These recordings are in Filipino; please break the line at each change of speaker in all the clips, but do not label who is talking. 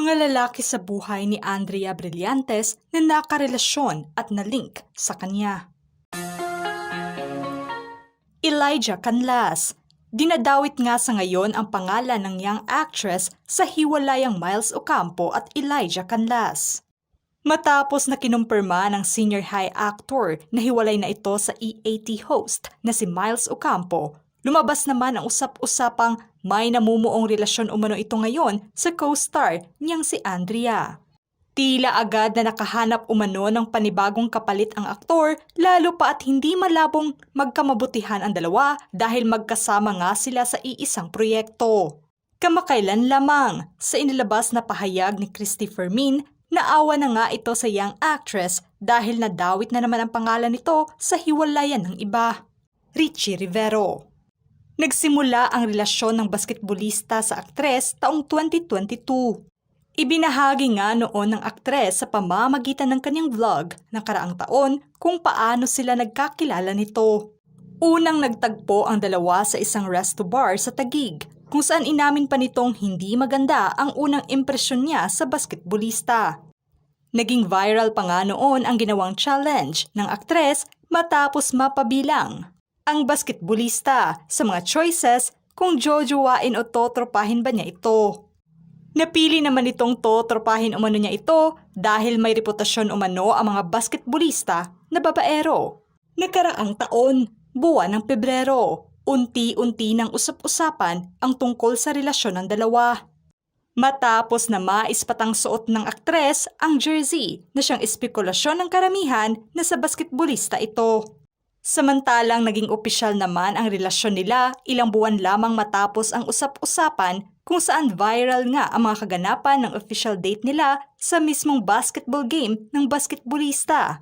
Mga lalaki sa buhay ni Andrea Brillantes na nakarelasyon at na-link sa kanya. Elijah Canlas. Dinadawit nga sa ngayon ang pangalan ng young actress sa hiwalayang Miles Ocampo at Elijah Canlas. Matapos na kinumpirma ng senior high actor na hiwalay na ito sa EAT host na si Miles Ocampo, lumabas naman ang usap-usapang may namumuong relasyon umano ito ngayon sa co-star niyang si Andrea. Tila agad na nakahanap umano ng panibagong kapalit ang aktor, lalo pa at hindi malabong magkamabutihan ang dalawa dahil magkasama nga sila sa iisang proyekto. Kamakailan lamang sa inilabas na pahayag ni Christy Fermin, naawa na nga ito sa young actress dahil nadawit na naman ang pangalan nito sa hiwalayan ng iba. Richie Rivero. Nagsimula ang relasyon ng basketbolista sa aktres taong 2022. Ibinahagi nga noon ng aktres sa pamamagitan ng kanyang vlog ng karaang taon kung paano sila nagkakilala nito. Unang nagtagpo ang dalawa sa isang resto bar sa Taguig, kung saan inamin pa nitong hindi maganda ang unang impresyon niya sa basketbolista. Naging viral pa nga noon ang ginawang challenge ng aktres matapos mapabilang ang basketbolista sa mga choices kung jojowain o totropahin ba niya ito. Napili naman itong totropahin umano niya ito dahil may reputasyon umano ang mga basketbolista na babaero. Nakaraang taon, buwan ng Pebrero, unti-unti nang usap-usapan ang tungkol sa relasyon ng dalawa. Matapos na maispatang suot ng aktres ang jersey na siyang espekulasyon ng karamihan na sa basketbolista ito. Samantalang naging opisyal naman ang relasyon nila ilang buwan lamang matapos ang usap-usapan kung saan viral nga ang mga kaganapan ng official date nila sa mismong basketball game ng basketbolista.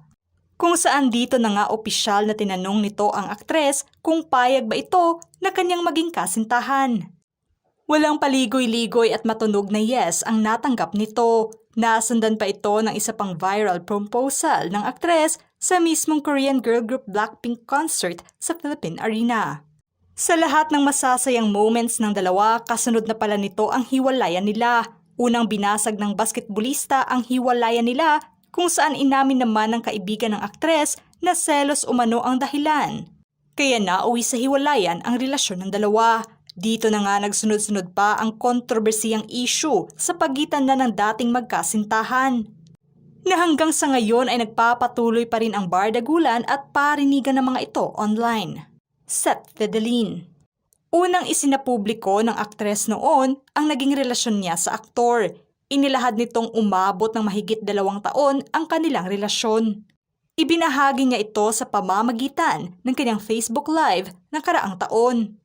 Kung saan dito na nga opisyal na tinanong nito ang aktres kung payag ba ito na kanyang maging kasintahan. Walang paligoy-ligoy at matunog na yes ang natanggap nito. Nasundan pa ito ng isa pang viral proposal ng aktres sa mismong Korean girl group Blackpink concert sa Philippine Arena. Sa lahat ng masasayang moments ng dalawa, kasunod na pala nito ang hiwalayan nila. Unang binasag ng basketbolista ang hiwalayan nila kung saan inamin naman ng kaibigan ng aktres na selos umano ang dahilan. Kaya nauwi sa hiwalayan ang relasyon ng dalawa. Dito na nga nagsunod-sunod pa ang kontrobersiyang issue sa pagitan na ng dating magkasintahan, na hanggang sa ngayon ay nagpapatuloy pa rin ang bardagulan at parinigan ng mga ito online. Seth Fidelin. Unang isinapubliko ng aktres noon ang naging relasyon niya sa aktor. Inilahad nitong umabot ng mahigit 2 taon ang kanilang relasyon. Ibinahagi niya ito sa pamamagitan ng kanyang Facebook Live ng karaang taon.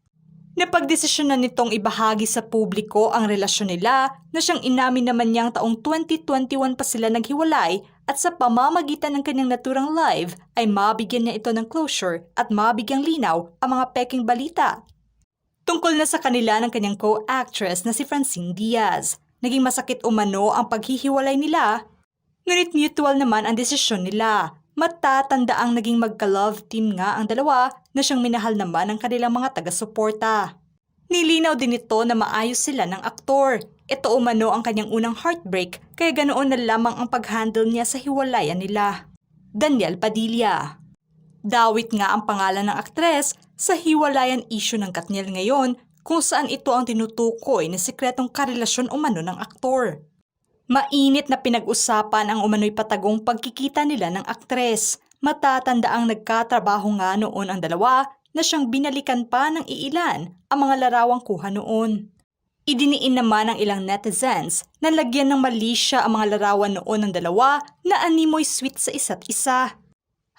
Napagdesisyonan nitong ibahagi sa publiko ang relasyon nila na siyang inamin naman niyang taong 2021 pa sila naghiwalay at sa pamamagitan ng kanyang naturang live ay mabigyan niya ito ng closure at mabigyang linaw ang mga peking balita. Tungkol na sa kanila ng kanyang co-actress na si Francine Diaz, naging masakit umano ang paghihiwalay nila, ngunit mutual naman ang desisyon nila. Matatanda ang naging magka-love team nga ang dalawa na siyang minahal naman ng kanilang mga taga-suporta. Nilinaw din ito na maayos sila ng aktor. Ito umano ang kanyang unang heartbreak kaya ganoon na lamang ang pag-handle niya sa hiwalayan nila. Daniel Padilla. Dawit nga ang pangalan ng aktres sa hiwalayan issue ng Katniel ngayon kung saan ito ang tinutukoy na sikretong karelasyon umano ng aktor. Mainit na pinag-usapan ang umano'y patagong pagkikita nila ng aktres. Matatanda ang nagkatrabaho nga noon ang dalawa na siyang binalikan pa ng iilan ang mga larawang kuha noon. Idiniin naman ng ilang netizens na lagyan ng malisya ang mga larawan noon ng dalawa na animoy sweet sa isa't isa.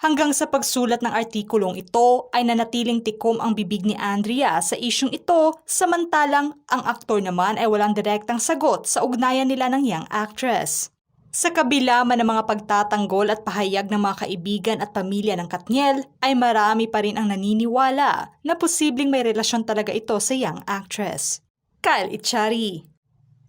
Hanggang sa pagsulat ng artikulong ito ay nanatiling tikom ang bibig ni Andrea sa isyung ito, samantalang ang aktor naman ay walang direktang sagot sa ugnayan nila ng young actress. Sa kabila man ng mga pagtatanggol at pahayag ng mga kaibigan at pamilya ng Katniel, ay marami pa rin ang naniniwala na posibleng may relasyon talaga ito sa young actress. Kyle Echari.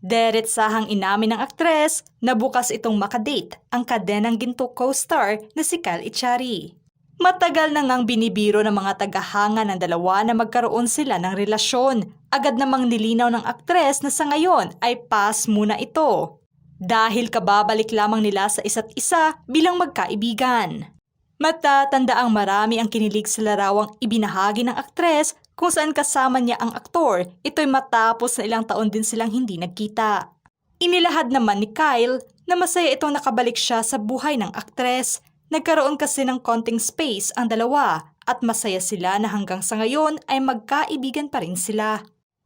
Deretsahang inamin ng aktres na bukas itong makadate ang kadenang ginto co-star na si Kyle Echari. Matagal na ngang binibiro ng mga tagahanga ng dalawa na magkaroon sila ng relasyon. Agad namang nilinaw ng aktres na sa ngayon ay pass muna ito. dahil kababalik lamang nila sa isa't isa bilang magkaibigan. Matatanda ang marami ang kinilig sa larawang ibinahagi ng aktres kung saan kasama niya ang aktor. Ito'y matapos na ilang taon din silang hindi nagkita. Inilahad naman ni Kyle na masaya itong nakabalik siya sa buhay ng aktres. Nagkaroon kasi ng konting space ang dalawa at masaya sila na hanggang sa ngayon ay magkaibigan pa rin sila.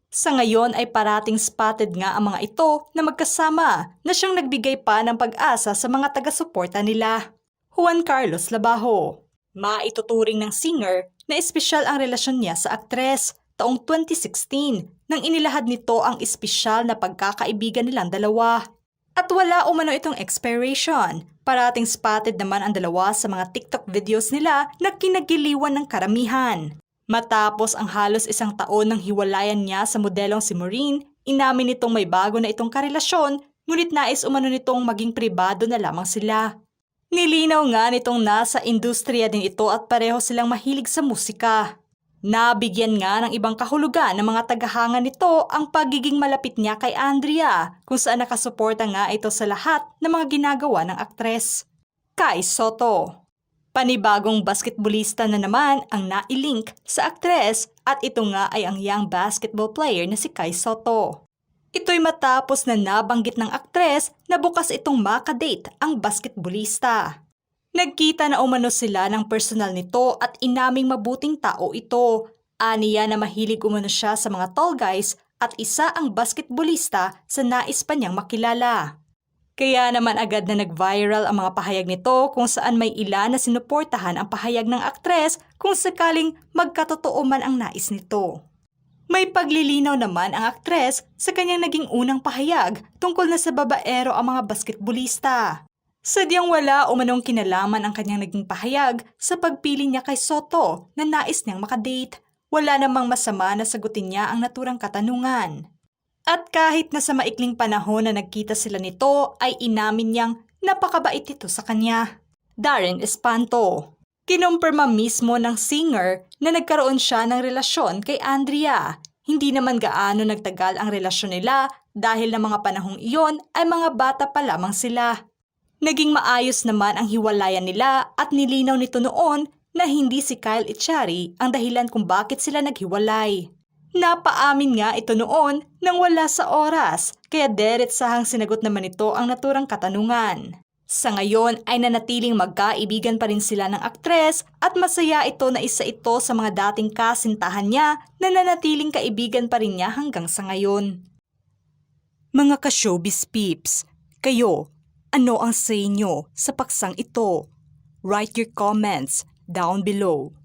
Sa ngayon ay parating spotted nga ang mga ito na magkasama na siyang nagbigay pa ng pag-asa sa mga taga-suporta nila. Juan Carlos Labajo. Maituturing ng singer na espesyal ang relasyon niya sa aktres taong 2016 nang inilahad nito ang espesyal na pagkakaibigan nilang dalawa. At wala umano itong expiration. Parating spotted naman ang dalawa sa mga TikTok videos nila na kinagiliwan ng karamihan. Matapos ang halos isang taon ng hiwalayan niya sa modelong si Maureen, inamin nitong may bago na itong karelasyon, ngunit nais umano nitong maging pribado na lamang sila. Nilinaw nga nitong nasa industriya din ito at pareho silang mahilig sa musika. Nabigyan nga ng ibang kahulugan ng mga tagahanga nito ang pagiging malapit niya kay Andrea, kung saan nakasuporta nga ito sa lahat ng mga ginagawa ng aktres. Kai Sotto. Panibagong basketballista na naman ang nailink sa aktres at ito nga ay ang young basketball player na si Kai Sotto. Ito'y matapos na nabanggit ng aktres na bukas itong makadate ang basketballista. Nagkita na umano sila ng personal nito at inaming mabuting tao ito. Aniya na mahilig umano siya sa mga tall guys at isa ang basketballista sa nais pa niyang makilala. Kaya naman agad na nag-viral ang mga pahayag nito kung saan may ilan na sinuportahan ang pahayag ng aktres kung sakaling magkatotoo man ang nais nito. May paglilinaw naman ang aktres sa kanyang naging unang pahayag tungkol na sa babaero ang mga basketballista. Sadyang wala umanong kinalaman ang kanyang naging pahayag sa pagpili niya kay Sotto na nais niyang makadate. Wala namang masama na sagutin niya ang naturang katanungan. At kahit na sa maikling panahon na nagkita sila nito ay inamin niyang napakabait ito sa kanya. Darren Espanto. Kinumpirma mismo ng singer na nagkaroon siya ng relasyon kay Andrea. Hindi naman gaano nagtagal ang relasyon nila dahil na mga panahong iyon ay mga bata pa lamang sila. Naging maayos naman ang hiwalayan nila at nilinaw nito noon na hindi si Kyle Echari ang dahilan kung bakit sila naghiwalay. Napaamin nga ito noon nang wala sa oras, kaya diretsahang sinagot naman ito ang naturang katanungan. Sa ngayon ay nanatiling magkaibigan pa rin sila ng aktres at masaya ito na isa ito sa mga dating kasintahan niya na nanatiling kaibigan pa rin niya hanggang sa ngayon. Mga ka-showbiz peeps, kayo, ano ang say nyo sa paksang ito? Write your comments down below.